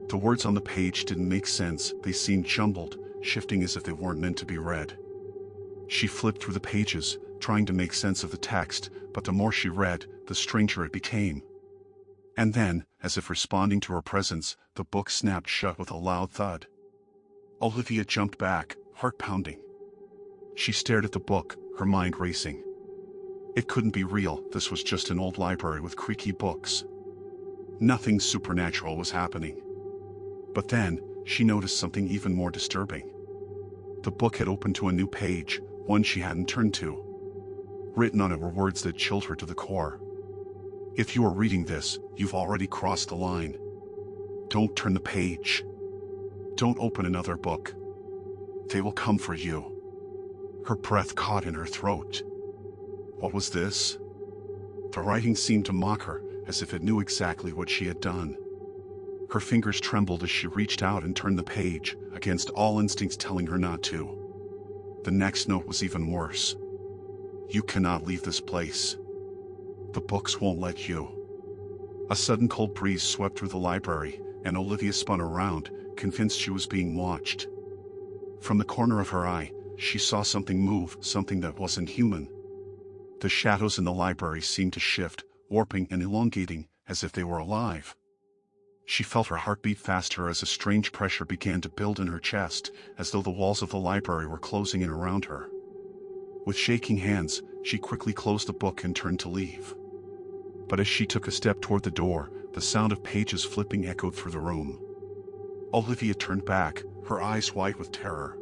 The words on the page didn't make sense, they seemed jumbled, shifting as if they weren't meant to be read. She flipped through the pages, trying to make sense of the text, but the more she read, the stranger it became. And then, as if responding to her presence, the book snapped shut with a loud thud. Olivia jumped back, heart pounding. She stared at the book, her mind racing. It couldn't be real, this was just an old library with creaky books. Nothing supernatural was happening. But then, she noticed something even more disturbing. The book had opened to a new page, one she hadn't turned to. Written on it were words that chilled her to the core. If you are reading this, you've already crossed the line. Don't turn the page. Don't open another book. They will come for you. Her breath caught in her throat. What was this? The writing seemed to mock her, as if it knew exactly what she had done. Her fingers trembled as she reached out and turned the page, against all instincts telling her not to. The next note was even worse. You cannot leave this place. The books won't let you. A sudden cold breeze swept through the library, and Olivia spun around, convinced she was being watched. From the corner of her eye, she saw something move, something that wasn't human. The shadows in the library seemed to shift, warping and elongating, as if they were alive. She felt her heart beat faster as a strange pressure began to build in her chest, as though the walls of the library were closing in around her. With shaking hands, she quickly closed the book and turned to leave. But as she took a step toward the door, the sound of pages flipping echoed through the room. Olivia turned back, her eyes wide with terror.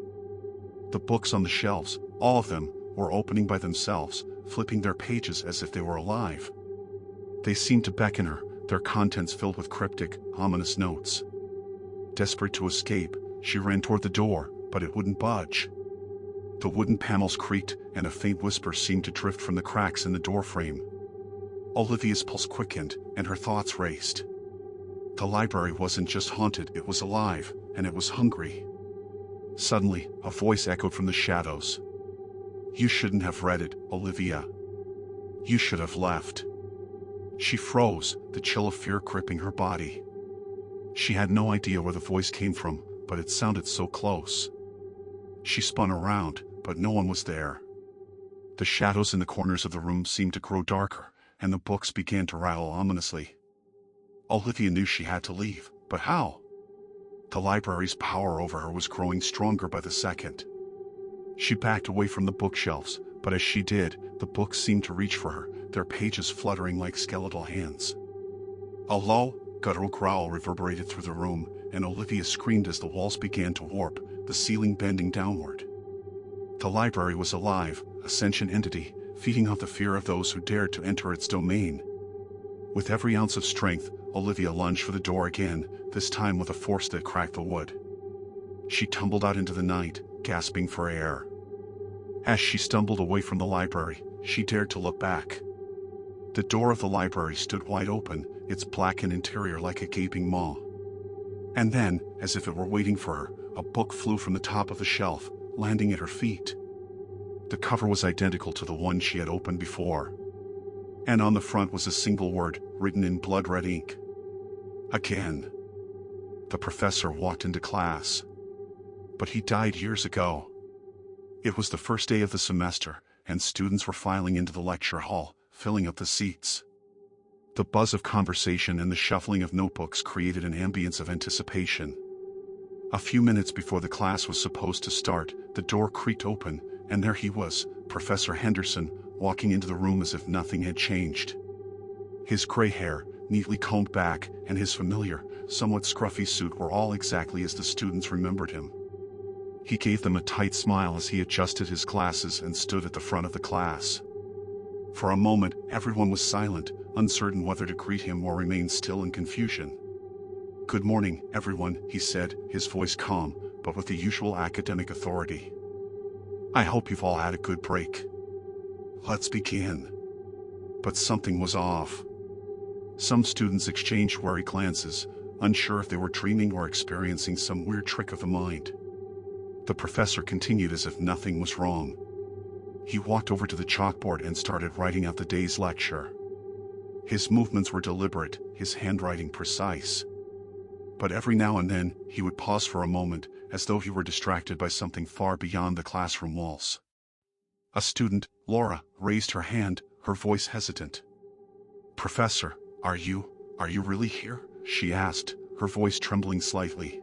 The books on the shelves, all of them, were opening by themselves, flipping their pages as if they were alive. They seemed to beckon her, their contents filled with cryptic, ominous notes. Desperate to escape, she ran toward the door, but it wouldn't budge. The wooden panels creaked, and a faint whisper seemed to drift from the cracks in the doorframe. Olivia's pulse quickened, and her thoughts raced. The library wasn't just haunted, it was alive, and it was hungry. Suddenly, a voice echoed from the shadows. "You shouldn't have read it, Olivia. You should have left." She froze, the chill of fear gripping her body. She had no idea where the voice came from, but it sounded so close. She spun around, but no one was there. The shadows in the corners of the room seemed to grow darker, and the books began to rattle ominously. Olivia knew she had to leave, but how? The library's power over her was growing stronger by the second. She backed away from the bookshelves, but as she did, the books seemed to reach for her, their pages fluttering like skeletal hands. A low, guttural growl reverberated through the room, and Olivia screamed as the walls began to warp, the ceiling bending downward. The library was alive, a sentient entity, feeding off the fear of those who dared to enter its domain. With every ounce of strength, Olivia lunged for the door again, this time with a force that cracked the wood. She tumbled out into the night, gasping for air. As she stumbled away from the library, she dared to look back. The door of the library stood wide open, its blackened interior like a gaping maw. And then, as if it were waiting for her, a book flew from the top of the shelf, landing at her feet. The cover was identical to the one she had opened before. And on the front was a single word, written in blood-red ink. Again. The professor walked into class. But he died years ago. It was the first day of the semester, and students were filing into the lecture hall, filling up the seats. The buzz of conversation and the shuffling of notebooks created an ambience of anticipation. A few minutes before the class was supposed to start, the door creaked open, and there he was, Professor Henderson, walking into the room as if nothing had changed. His gray hair, neatly combed back, and his familiar, somewhat scruffy suit were all exactly as the students remembered him. He gave them a tight smile as he adjusted his glasses and stood at the front of the class. For a moment, everyone was silent, uncertain whether to greet him or remain still in confusion. "Good morning, everyone," he said, his voice calm, but with the usual academic authority. "I hope you've all had a good break. Let's begin." But something was off. Some students exchanged wary glances, unsure if they were dreaming or experiencing some weird trick of the mind. The professor continued as if nothing was wrong. He walked over to the chalkboard and started writing out the day's lecture. His movements were deliberate, his handwriting precise. But every now and then, he would pause for a moment, as though he were distracted by something far beyond the classroom walls. A student, Laura, raised her hand, her voice hesitant. "Professor, are you really here?" she asked, her voice trembling slightly.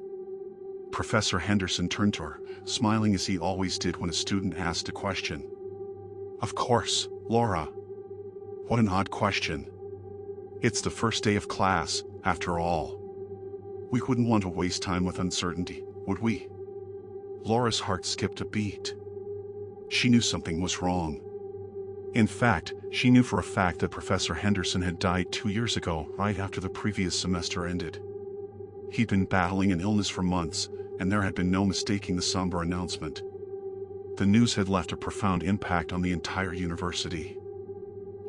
Professor Henderson turned to her, smiling as he always did when a student asked a question. "Of course, Laura. What an odd question. It's the first day of class, after all. We wouldn't want to waste time with uncertainty, would we?" Laura's heart skipped a beat. She knew something was wrong. In fact, she knew for a fact that Professor Henderson had died 2 years ago, right after the previous semester ended. He'd been battling an illness for months, and there had been no mistaking the somber announcement. The news had left a profound impact on the entire university.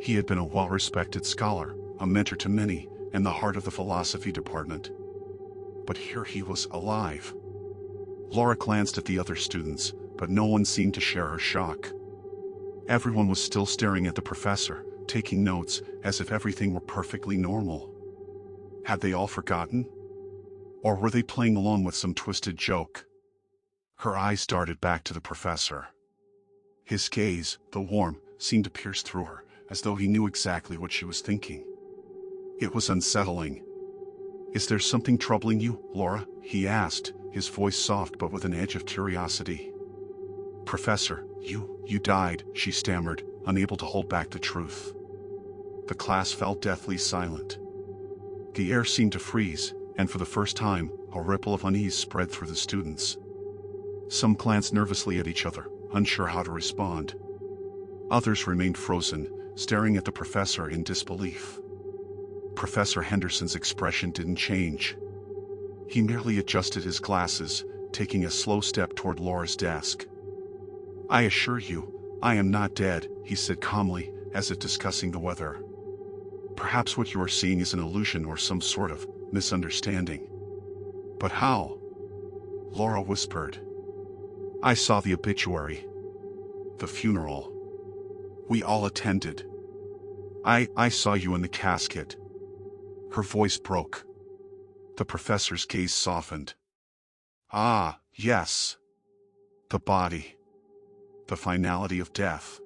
He had been a well-respected scholar, a mentor to many, and the heart of the philosophy department. But here he was alive. Laura glanced at the other students, but no one seemed to share her shock. Everyone was still staring at the professor, taking notes, as if everything were perfectly normal. Had they all forgotten? Or were they playing along with some twisted joke? Her eyes darted back to the professor. His gaze, though warm, seemed to pierce through her, as though he knew exactly what she was thinking. It was unsettling. "Is there something troubling you, Laura?" he asked, his voice soft but with an edge of curiosity. "Professor, you died," she stammered, unable to hold back the truth. The class fell deathly silent. The air seemed to freeze, and for the first time, a ripple of unease spread through the students. Some glanced nervously at each other, unsure how to respond. Others remained frozen, staring at the professor in disbelief. Professor Henderson's expression didn't change. He merely adjusted his glasses, taking a slow step toward Laura's desk. "I assure you, I am not dead," he said calmly, as if discussing the weather. "Perhaps what you are seeing is an illusion or some sort of misunderstanding." "But how?" Laura whispered. "I saw the obituary. The funeral. We all attended. I saw you in the casket." Her voice broke. The professor's gaze softened. "Ah, yes. The body. The finality of death.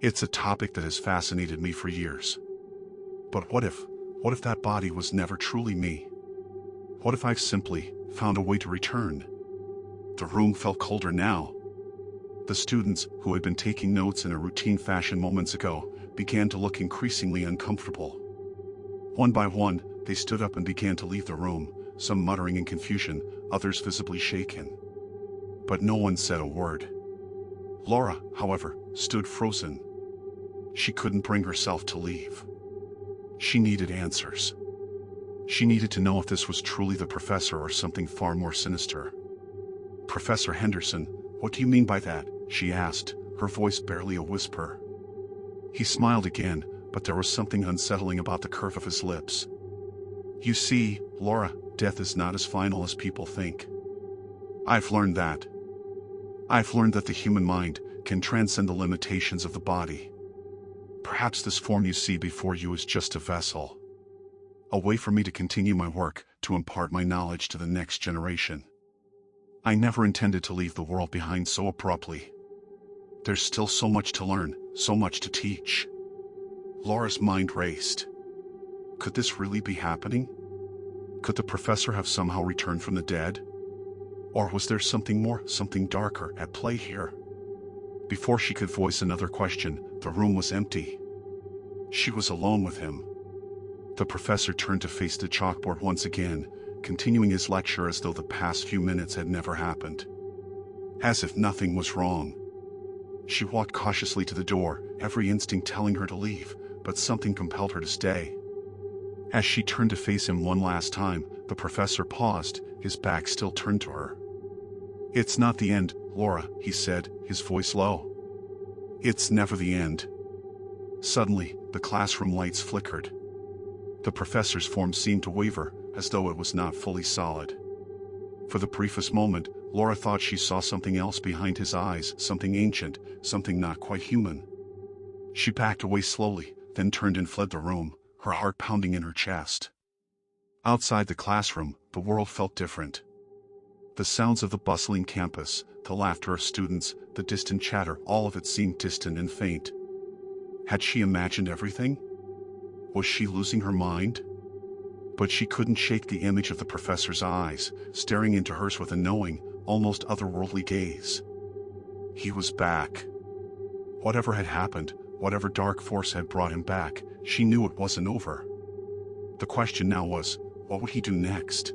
It's a topic that has fascinated me for years. But what if that body was never truly me? What if I've simply found a way to return?" The room felt colder now. The students, who had been taking notes in a routine fashion moments ago, began to look increasingly uncomfortable. One by one, they stood up and began to leave the room, some muttering in confusion, others visibly shaken. But no one said a word. Laura, however, stood frozen. She couldn't bring herself to leave. She needed answers. She needed to know if this was truly the professor or something far more sinister. "Professor Henderson, what do you mean by that?" she asked, her voice barely a whisper. He smiled again, but there was something unsettling about the curve of his lips. "You see, Laura, death is not as final as people think. I've learned that. I've learned that the human mind can transcend the limitations of the body. Perhaps this form you see before you is just a vessel. A way for me to continue my work, to impart my knowledge to the next generation. I never intended to leave the world behind so abruptly. There's still so much to learn, so much to teach." Laura's mind raced. Could this really be happening? Could the professor have somehow returned from the dead? Or was there something more, something darker, at play here? Before she could voice another question, the room was empty. She was alone with him. The professor turned to face the chalkboard once again, continuing his lecture as though the past few minutes had never happened. As if nothing was wrong. She walked cautiously to the door, every instinct telling her to leave, but something compelled her to stay. As she turned to face him one last time, the professor paused, his back still turned to her. "It's not the end, Laura," he said, his voice low. "It's never the end." Suddenly, the classroom lights flickered. The professor's form seemed to waver, as though it was not fully solid. For the briefest moment, Laura thought she saw something else behind his eyes, something ancient, something not quite human. She backed away slowly, then turned and fled the room, her heart pounding in her chest. Outside the classroom, the world felt different. The sounds of the bustling campus, the laughter of students, the distant chatter, all of it seemed distant and faint. Had she imagined everything? Was she losing her mind? But she couldn't shake the image of the professor's eyes, staring into hers with a knowing, almost otherworldly gaze. He was back. Whatever had happened, whatever dark force had brought him back, she knew it wasn't over. The question now was, what would he do next?